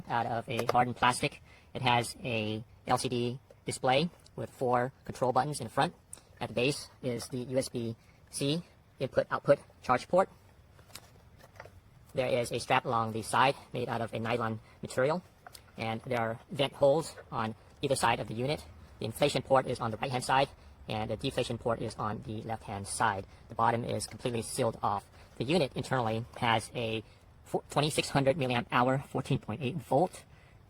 out of a hardened plastic. It has a LCD display with 4 control buttons in front. At the base is the USB-C input-output charge port. There is a strap along the side made out of a nylon material, and there are vent holes on either side of the unit. The inflation port is on the right-hand side, and the deflation port is on the left-hand side. The bottom is completely sealed off. The unit internally has a 2600 milliamp hour, 14.8 volt,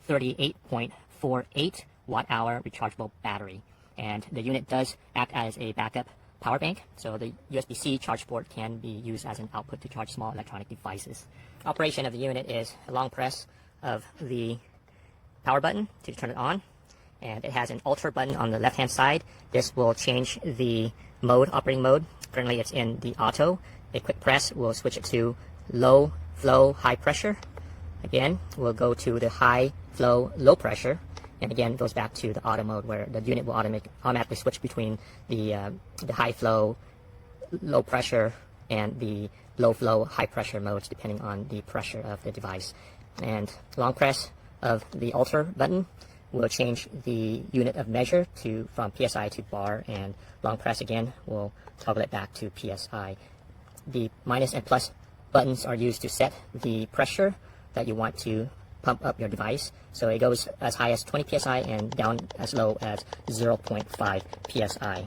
38.48 watt-hour rechargeable battery. And the unit does act as a backup power bank, so the USB-C charge port can be used as an output to charge small electronic devices. Operation of the unit is a long press of the power button to turn it on, and it has an alter button on the left-hand side. This will change the mode, operating mode. Currently it's in the auto. A quick press will switch it to low flow, high pressure. Again, we'll go to the high flow, low pressure, and again goes back to the auto mode where the unit will automatically switch between the high flow, low pressure, and the low flow, high pressure modes depending on the pressure of the device. And long press of the alter button will change the unit of measure from PSI to bar, and long press again will toggle it back to PSI. The minus and plus buttons are used to set the pressure that you want to pump up your device. So it goes as high as 20 psi and down as low as 0.5 psi.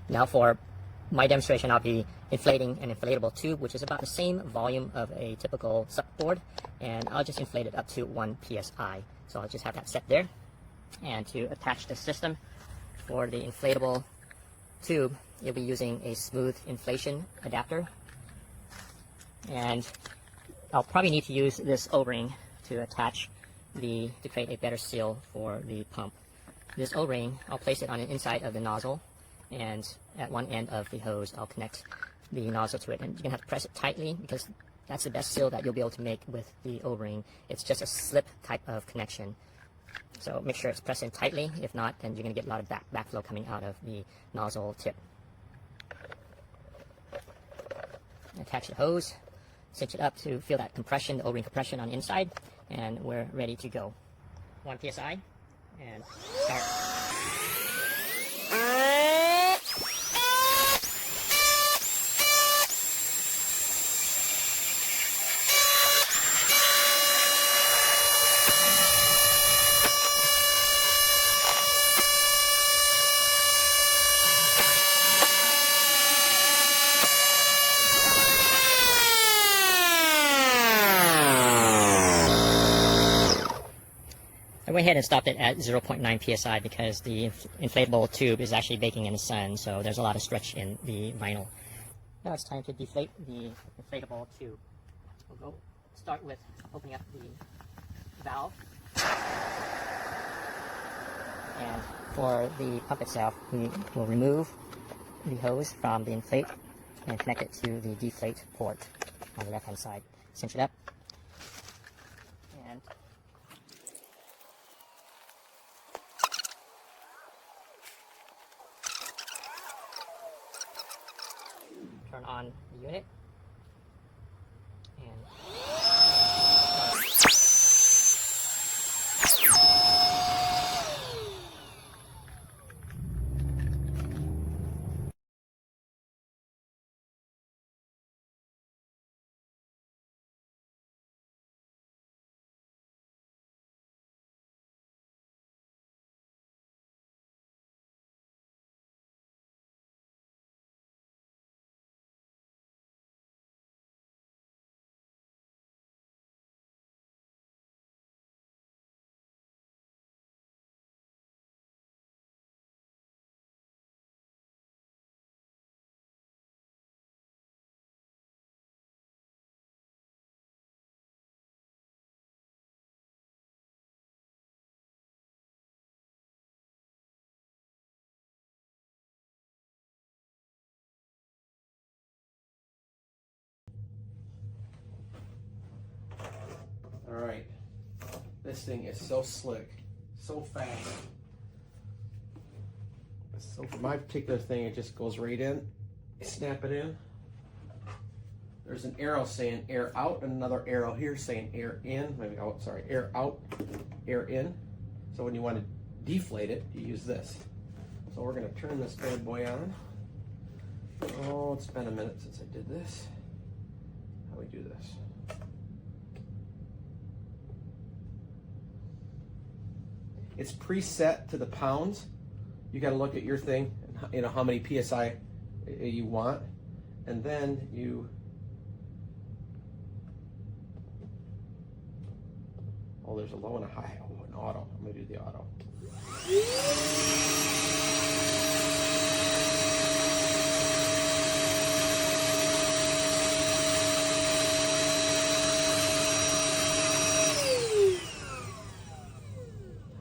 Now for my demonstration, I'll be inflating an inflatable tube, which is about the same volume of a typical SUP board, and I'll just inflate it up to 1 psi. So I'll just have that set there. And to attach the system for the inflatable tube, you'll be using a smooth inflation adapter, and I'll probably need to use this O-ring to create a better seal for the pump. This O-ring, I'll place it on the inside of the nozzle, and at one end of the hose I'll connect the nozzle to it, and you're gonna have to press it tightly because that's the best seal that you'll be able to make with the O-ring. It's just a slip type of connection, so make sure it's pressed in tightly. If not, then you're gonna get a lot of backflow coming out of the nozzle tip. Attach the hose, cinch it up to feel that compression, the O-ring compression on the inside, and we're ready to go. 1 psi, and start. I went ahead and stopped it at 0.9 psi because the inflatable tube is actually baking in the sun, so there's a lot of stretch in the vinyl. Now it's time to deflate the inflatable tube. We'll start with opening up the valve. And for the pump itself, we will remove the hose from the inflate and connect it to the deflate port on the left-hand side. Cinch it up. And turn on the unit, and all right, this thing is so slick, so fast. So for my particular thing, it just goes right in. I snap it in. there's an arrow saying air out and another arrow here saying air in. Maybe, oh, sorry, air out, air in. So when you want to deflate it, you use this. So we're going to turn this bad boy on. Oh, it's been a minute since I did this. How do we do this? It's preset to the pounds. You got to look at your thing, you know, how many PSI you want, and then you there's a low and a high. Oh, an auto. I'm gonna do the auto.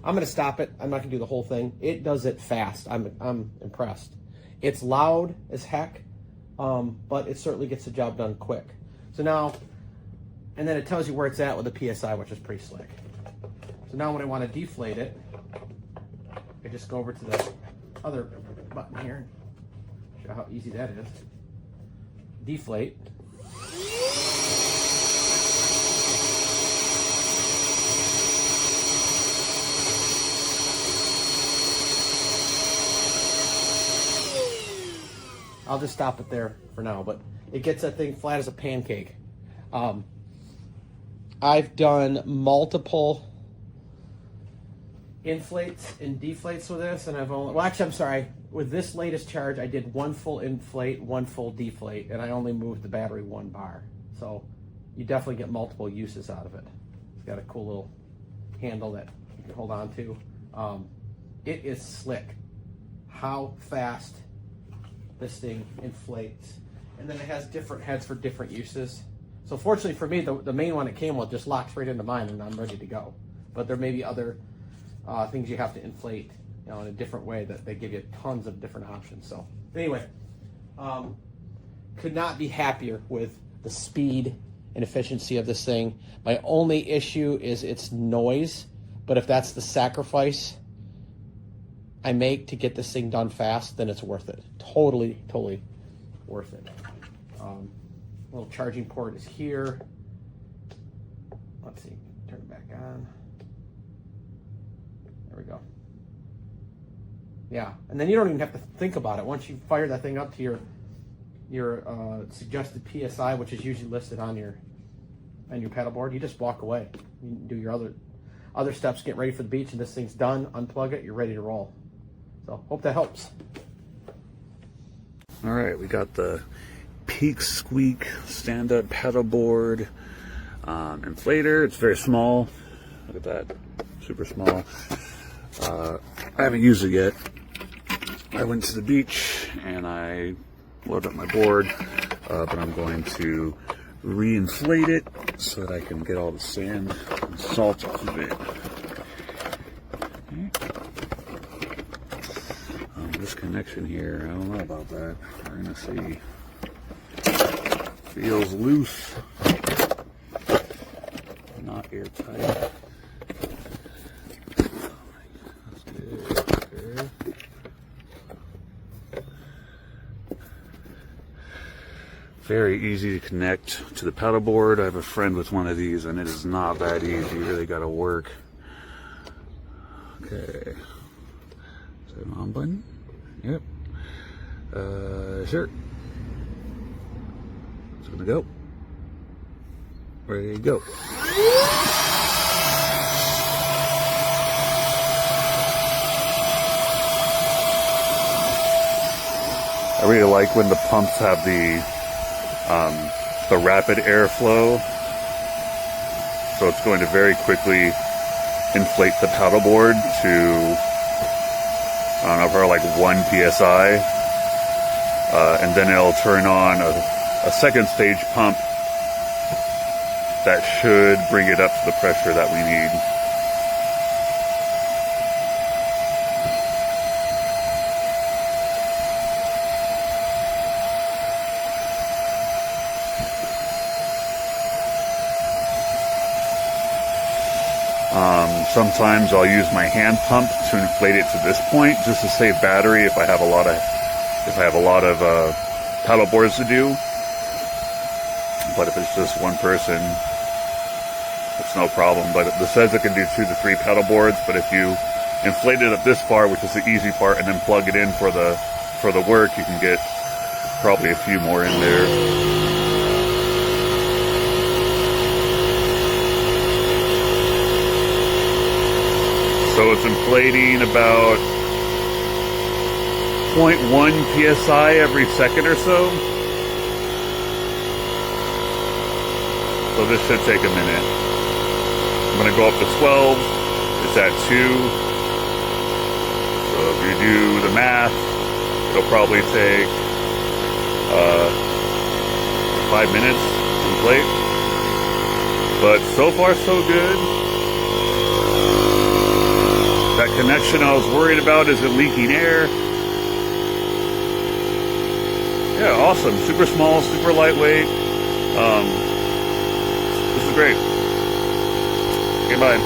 I'm gonna stop it. I'm not gonna do the whole thing. It does it fast. I'm impressed. It's loud as heck, but it certainly gets the job done quick. So now, and then it tells you where it's at with the PSI, which is pretty slick. So now when I want to deflate it, I just go over to the other button here, show how easy that is. Deflate. I'll just stop it there for now, but it gets that thing flat as a pancake. I've done multiple inflates and deflates with this, and I've only, well, actually, I'm sorry, with this latest charge, I did one full inflate, one full deflate, and I only moved the battery 1 bar. So you definitely get multiple uses out of it. It's got a cool little handle that you can hold on to. It is slick how fast this thing inflates, and then it has different heads for different uses. So fortunately for me, the main one it came with just locks right into mine, and I'm ready to go. But there may be other things you have to inflate, you know, in a different way that they give you tons of different options. So anyway, could not be happier with the speed and efficiency of this thing. My only issue is its noise, but if that's the sacrifice I make to get this thing done fast, then it's worth it. Totally worth it. Little charging port is here. Let's see, turn it back on. There we go. Yeah, and then you don't even have to think about it. Once you fire that thing up to your suggested PSI, which is usually listed on your pedal board, you just walk away. You do your other steps, get ready for the beach, and this thing's done. Unplug it, you're ready to roll. So hope that helps. All right, we got the Peakspeak stand-up pedal board inflator. It's very small. Look at that, super small. I haven't used it yet. I went to the beach and I loaded up my board, but I'm going to re-inflate it so that I can get all the sand and salt off of it. This connection here, I don't know about that. We're gonna see. Feels loose, not airtight. That's good. Okay. Very easy to connect to the pedal board. I have a friend with one of these, and it is not that easy. You really got to work. Okay. Is that an on button? Yep. Sure. It's gonna go. Ready to go. I really like when the pumps have the rapid airflow. So it's going to very quickly inflate the paddle board to, I don't know, probably like 1 PSI. And then it'll turn on a second stage pump that should bring it up to the pressure that we need. Sometimes I'll use my hand pump to inflate it to this point just to save battery if I have a lot of paddle boards to do. but if it's just one person, it's no problem. But it says it can do 2 to 3 pedal boards, but if you inflate it up this far, which is the easy part, and then plug it in for the work, you can get probably a few more in there. So it's inflating about 0.1 psi every second or so. So this should take a minute. I'm going to go up to 12. It's at 2. So if you do the math, it'll probably take 5 minutes to inflate. But so far so good. That connection I was worried about, is it leaking air? Yeah, awesome. Super small, super lightweight. This is great. Okay, bye.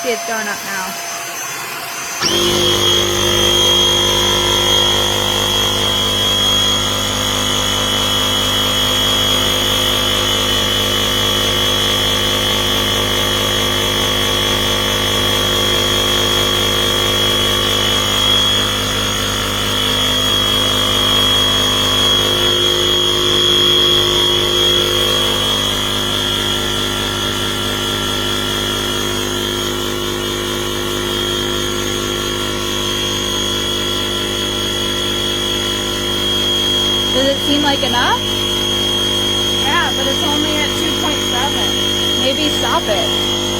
See, it's going up now. Does it seem like enough? Yeah, but it's only at 2.7. Maybe stop it.